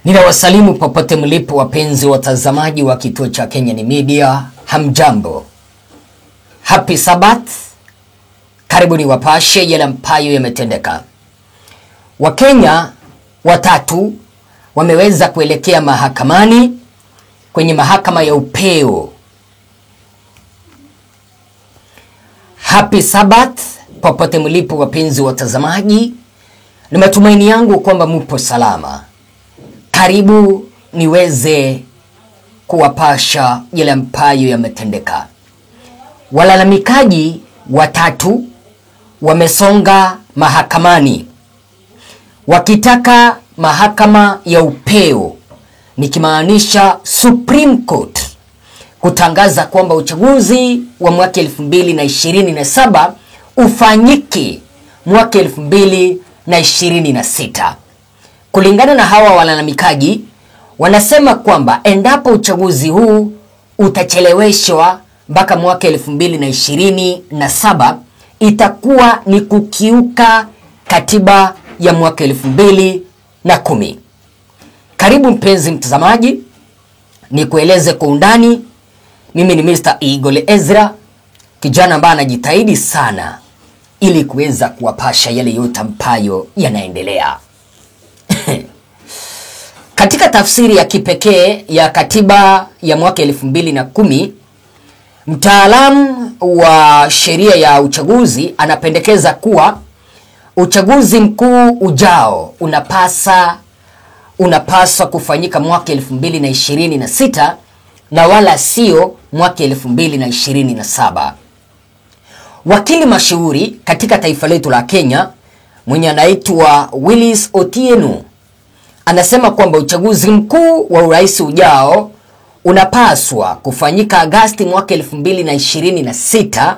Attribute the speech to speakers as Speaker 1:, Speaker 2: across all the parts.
Speaker 1: Ninawasalimu popote mlipo wapenzi watazamaji wa kituo cha Kenyan Media. Hamjambo. Happy Sabbath. Karibuni wapashe yale ambayo yametendeka. Wakenya watatu wameweza kuelekea mahakamani kwenye mahakama ya upeo. Happy Sabbath popote mlipo wapenzi watazamaji. Ni matumaini yangu kwamba mpo salama. Karibu niweze kuwapasha yale ambayo yametendeka. Walalamikaji watatu wamesonga mahakamani wakitaka mahakama ya upeo, nikimaanisha Supreme Court, kutangaza kwamba uchaguzi wa mwaka 2027 ufanyike mwaka 2026. Kulingana na hawa walalamikaji, wanasema kwamba endapo uchaguzi huu utacheleweshwa mpaka mwaka 2027, itakuwa ni kukiuka katiba ya mwaka 2010. Karibu mpenzi mtazamaji, ni kueleze kwa undani. Mimi ni Mr. Igole Ezra, kijana ambaye anajitahidi sana ili kuweza kuwapasha yale yote ambayo yanaendelea. Katika tafsiri ya kipekee ya katiba ya mwaka 2010, mtaalamu wa sheria ya uchaguzi anapendekeza kuwa uchaguzi mkuu ujao unapaswa kufanyika mwaka 2026 na wala sio mwaka 2027. Wakili mashuhuri katika taifa letu la Kenya mwenye anaitwa Willis Otieno anasema kwamba uchaguzi mkuu wa urais ujao unapaswa kufanyika Agosti mwaka 2026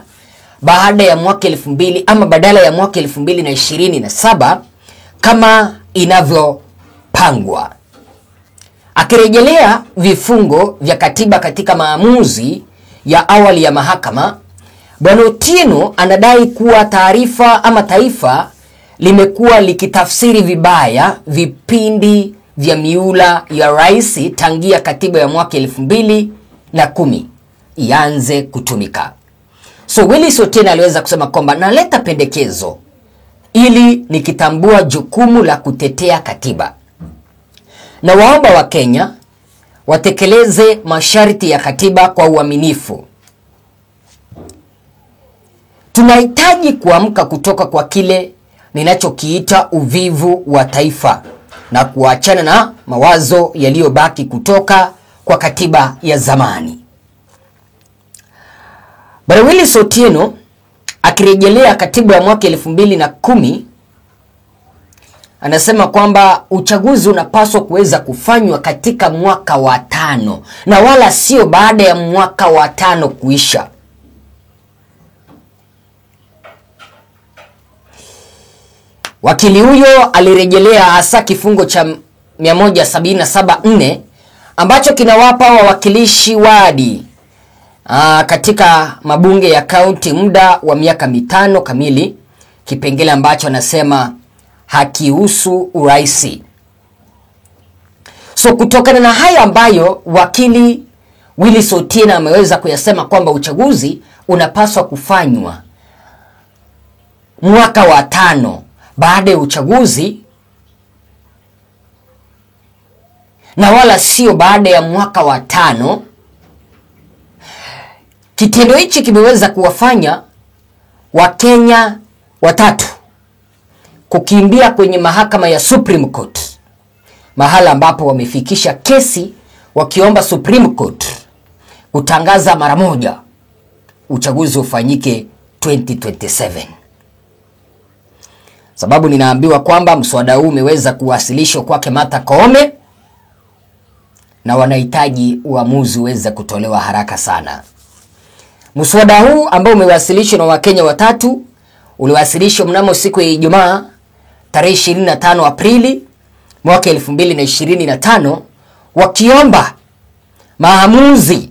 Speaker 1: badala ya mwaka 2027 kama inavyopangwa. Akirejelea vifungo vya katiba katika maamuzi ya awali ya mahakama, Bwana Otieno anadai kuwa taifa limekuwa likitafsiri vibaya vipindi vya miula ya rais tangia katiba ya mwaka 2010 ianze kutumika. So Willis Otieno aliweza kusema kwamba naleta pendekezo ili nikitambua jukumu la kutetea katiba, na waomba wa Kenya watekeleze masharti ya katiba kwa uaminifu. Tunahitaji kuamka kutoka kwa kile ninachokiita uvivu wa taifa na kuachana na mawazo yaliyobaki kutoka kwa katiba ya zamani. Bwana Willis Otieno akirejelea katiba ya mwaka 2010 anasema kwamba uchaguzi unapaswa kuweza kufanywa katika mwaka wa 5 na wala sio baada ya mwaka wa 5 kuisha. Wakili huyo alirejelea hasa kifungo cha 177(4) ambacho kinawapa wawakilishi wadi katika mabunge ya kaunti muda wa miaka 5 kamili, kipengele ambacho anasema hakihusu uraisi. So kutokana na haya ambayo wakili Willis Otieno ameweza kuyasema kwamba uchaguzi unapaswa kufanywa mwaka wa 5 baada ya uchaguzi na wala sio baada ya mwaka wa 5. Kitendo hichi kimeweza kuwafanya Wakenya watatu kukimbia kwenye mahakama ya Supreme Court, mahala ambapo wamefikisha kesi wakiomba Supreme Court kutangaza mara moja uchaguzi ufanyike 2027. Sababu ninaambiwa kwamba mswada huu umeweza kuwasilishwa kwake Martha Koome na wanahitaji uamuzi uweze kutolewa haraka sana. Mswada huu ambao umewasilishwa na Wakenya watatu uliwasilishwa mnamo siku ya Ijumaa tarehe 25 Aprili mwaka 2025, wakiomba maamuzi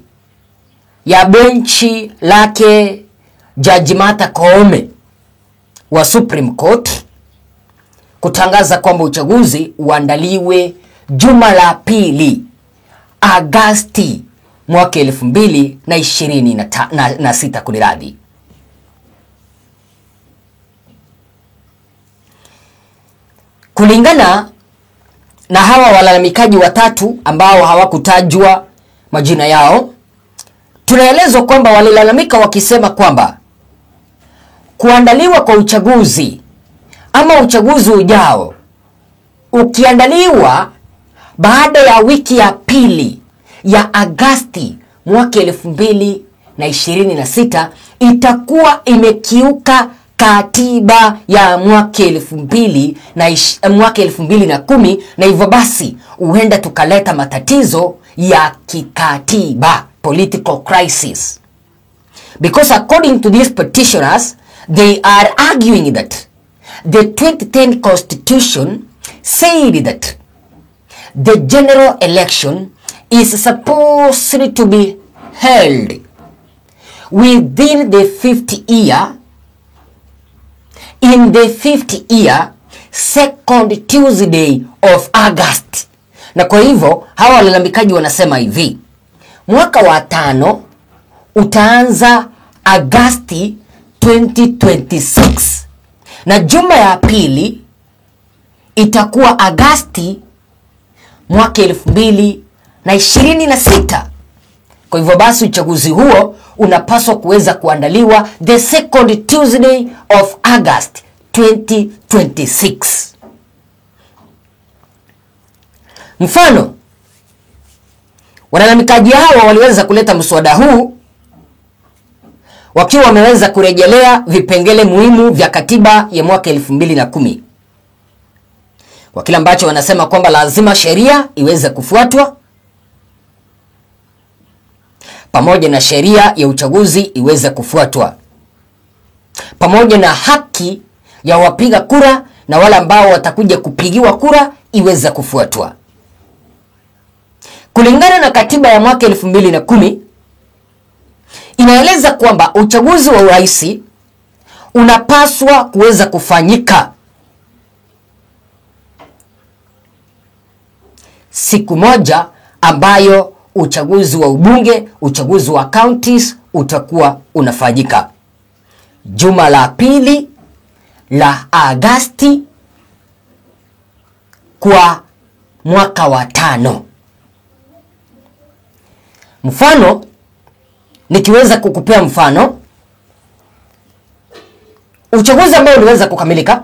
Speaker 1: ya benchi lake Judge Martha Koome wa Supreme Court kutangaza kwamba uchaguzi uandaliwe juma la pili, Agasti mwaka 2026 kuniradhi. Kulingana na hawa walalamikaji watatu ambao hawakutajwa majina yao, tunaelezwa kwamba walilalamika wakisema kwamba kuandaliwa kwa uchaguzi ama uchaguzi ujao ukiandaliwa baada ya wiki ya pili ya Agasti mwaka 2026 itakuwa imekiuka katiba ya mwaka 2010, na hivyo basi huenda tukaleta matatizo ya kikatiba, political crisis. Because according to these petitioners, they are arguing that the 2010 constitution said that the general election is supposed to be held within the 50th year, in the 50th year, second Tuesday of August. Na kwa hivyo hawa walalamikaji wanasema hivi, mwaka wa 5 utaanza Agosti 2026 na juma ya pili itakuwa Agosti mwaka 2026. Kwa hivyo basi uchaguzi huo unapaswa kuweza kuandaliwa the second Tuesday of August 2026. Mfano, walalamikaji hawa waliweza kuleta mswada huu wakiwa wameweza kurejelea vipengele muhimu vya katiba ya mwaka 2010. Kwa kile ambacho wanasema kwamba lazima sheria iweze kufuatwa, pamoja na sheria ya uchaguzi iweze kufuatwa, pamoja na haki ya wapiga kura na wale ambao watakuja kupigiwa kura iweze kufuatwa. Kulingana na katiba ya mwaka 2010 inaeleza kwamba uchaguzi wa urais unapaswa kuweza kufanyika siku moja ambayo uchaguzi wa ubunge, uchaguzi wa counties utakuwa unafanyika. Juma la pili la Agasti kwa mwaka wa 5. Mfano, nikiweza kukupea mfano, uchaguzi ambao uliweza kukamilika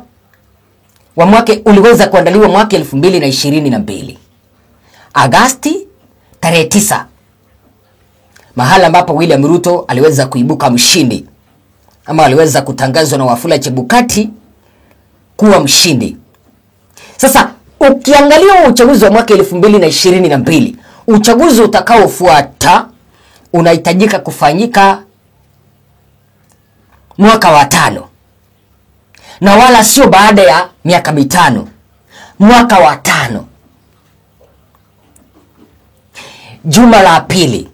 Speaker 1: wa mwaka uliweza kuandaliwa mwaka 2022 Agasti tarehe 9, mahala ambapo William Ruto aliweza kuibuka mshindi, ama aliweza kutangazwa na Wafula Chebukati kuwa mshindi. Sasa ukiangalia uchaguzi wa mwaka 2022, uchaguzi utakaofuata unahitajika kufanyika mwaka wa 5, na wala sio baada ya miaka 5, mwaka wa 5, juma la pili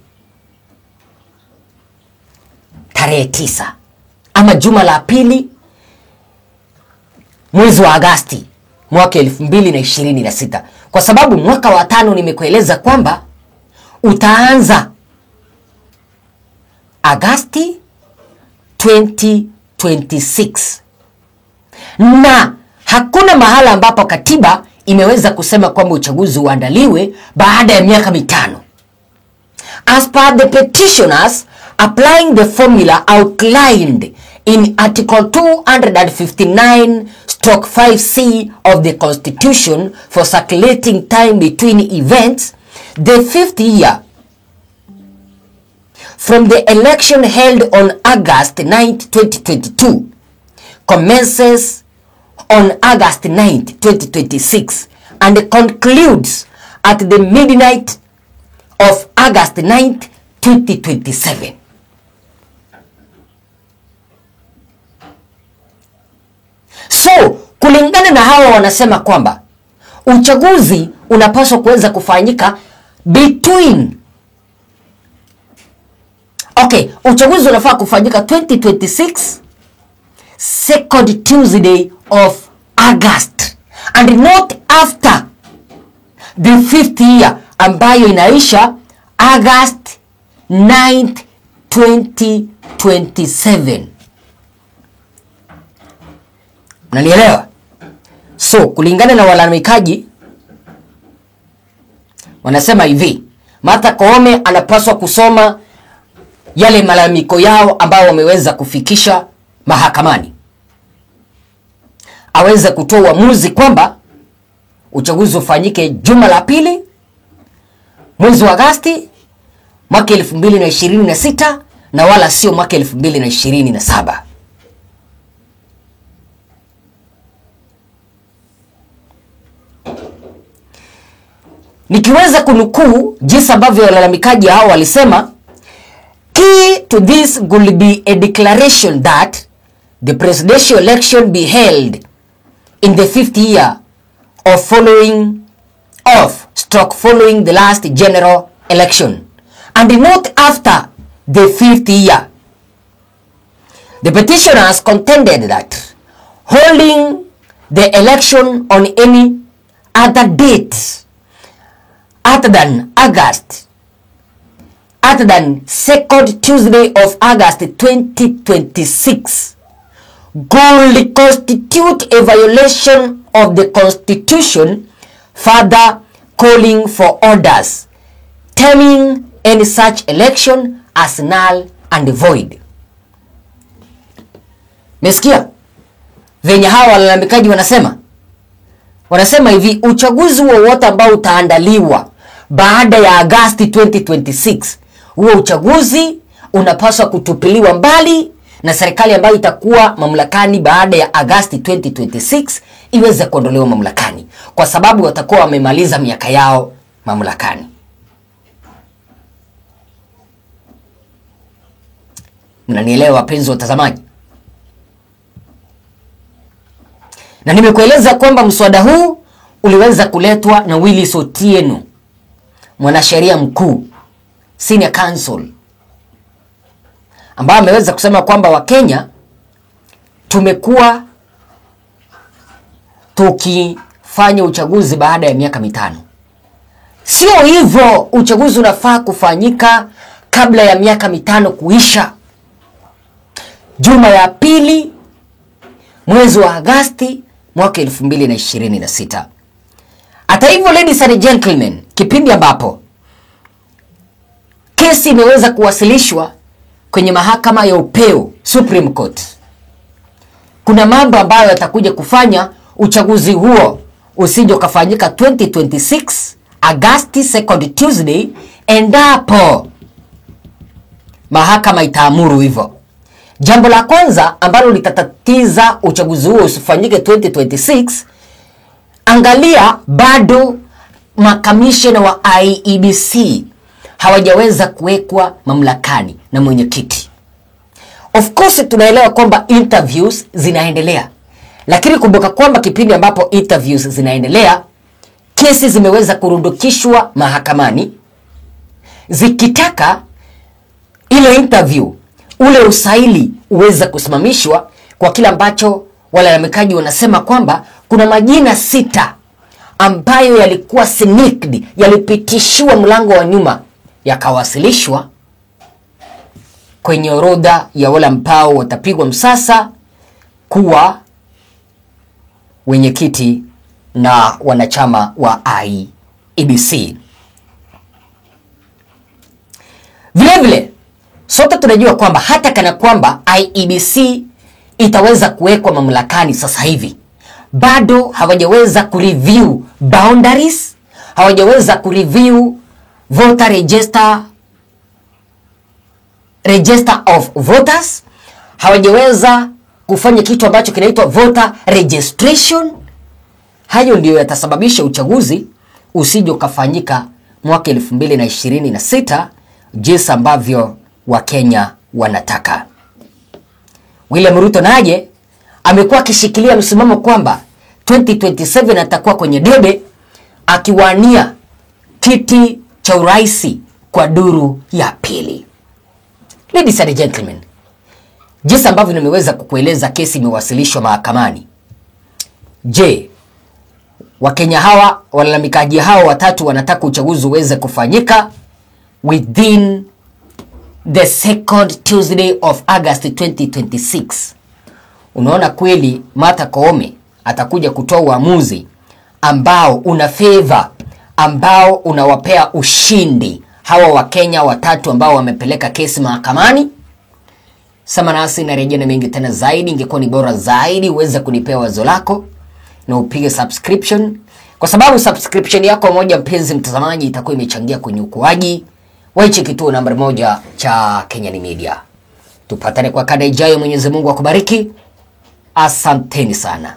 Speaker 1: tarehe 9, ama juma la pili mwezi wa Agasti mwaka 2026, kwa sababu mwaka wa 5 nimekueleza kwamba utaanza Agasti 2026, na hakuna mahala ambapo katiba imeweza kusema kwamba uchaguzi uandaliwe baada ya miaka 5. As per the petitioners, applying the formula outlined in Article 259/5C of the Constitution for circulating time between events, the 5th year from the election held on August 9, 2022 commences on August 9, 2026 and concludes at the midnight of August 9, 2027. So, kulingana na hawa wanasema kwamba uchaguzi unapaswa kuweza kufanyika between, uchaguzi unafaa kufanyika 2026 second Tuesday of August and not after the 5th year ambayo inaisha August 9th 2027. Mnanielewa? So kulingana na walalamikaji wanasema hivi, Martha Koome anapaswa kusoma yale malalamiko yao ambao wameweza kufikisha mahakamani, aweze kutoa uamuzi kwamba uchaguzi ufanyike juma la pili mwezi wa Agosti mwaka 2026 na wala sio mwaka 2027. Nikiweza kunukuu jinsi ambavyo walalamikaji hao walisema, key to this will be a declaration that the presidential election be held in the 5th year following the last general election and not after the 5th year. The petitioners contended that holding the election on any other date other than second Tuesday of August 2026 could constitute a violation of the Constitution, further calling for orders terming any such election as null and void. Mesikia venye hawa walalamikaji wanasema hivi, uchaguzi wowote ambao utaandaliwa baada ya Agosti 2026, huo uchaguzi unapaswa kutupiliwa mbali na serikali ambayo itakuwa mamlakani baada ya Agosti 2026 iweze kuondolewa mamlakani, kwa sababu watakuwa wamemaliza miaka yao mamlakani. Mnanielewa wapenzi watazamaji? Na nimekueleza kwamba mswada huu uliweza kuletwa na Willis Otieno, mwanasheria mkuu, senior counsel, ambaye ameweza kusema kwamba Wakenya tumekuwa tukifanya uchaguzi baada ya miaka 5. Sio hivyo, uchaguzi unafaa kufanyika kabla ya miaka 5 kuisha. Juma ya pili mwezi wa Agosti mwaka 2026. Hata hivyo, ladies and gentlemen, kipindi ambapo kesi imeweza kuwasilishwa kwenye mahakama ya upeo Supreme Court, kuna mambo ambayo yatakuja kufanya uchaguzi huo usije ukafanyika 2026 Agosti second Tuesday, endapo mahakama itaamuru hivyo. Jambo la kwanza ambalo litatatiza uchaguzi huo usifanyike 2026, angalia, bado makamishna wa IEBC hawajaweza kuwekwa mamlakani na mwenyekiti. Of course tunaelewa kwamba interviews zinaendelea, lakini kumbuka kwamba kipindi ambapo interviews zinaendelea, kesi zimeweza kurundukishwa mahakamani zikitaka ile interview, ule usaili uweza kusimamishwa, kwa kila ambacho walalamikaji wanasema kwamba kuna majina 6 ambayo yalikuwa sneaked, yalipitishiwa mlango wa nyuma, yakawasilishwa kwenye orodha ya wale ambao watapigwa msasa kuwa wenyekiti na wanachama wa IEBC. Vile sote tunajua kwamba hata kana kwamba IEBC itaweza kuwekwa mamlakani sasa hivi, bado hawajaweza kureview boundaries, hawajaweza kureview voter register of voters, hawajaweza kufanya kitu ambacho kinaitwa voter registration. Hayo ndio yatasababisha uchaguzi usije ukafanyika mwaka 2026 jinsi ambavyo Wakenya wanataka. William Ruto naye amekuwa akishikilia msimamo kwamba 2027 atakuwa kwenye debe akiwania kiti cha urais kwa duru ya pili. Ladies and gentlemen, jinsi ambavyo nimeweza kukueleza, kesi imewasilishwa mahakamani. Je, Wakenya hawa, walalamikaji hawa watatu wanataka uchaguzi uweze kufanyika within the second Tuesday of August 2026. Unaona kweli Martha Koome atakuja kutoa uamuzi ambao una favor, ambao unawapea ushindi hawa Wakenya watatu ambao wamepeleka kesi mahakamani. Samanasi na rejea na mengi tena zaidi. Ingekuwa ni bora zaidi uweze kunipea wazo lako na upige subscription, kwa sababu subscription yako moja, mpenzi mtazamaji, itakuwa imechangia kwenye ukuaji wa hichi kituo namba 1 cha Kenyan Media. Tupatane kwa kada ijayo. Mwenyezi Mungu akubariki. Asanteni sana.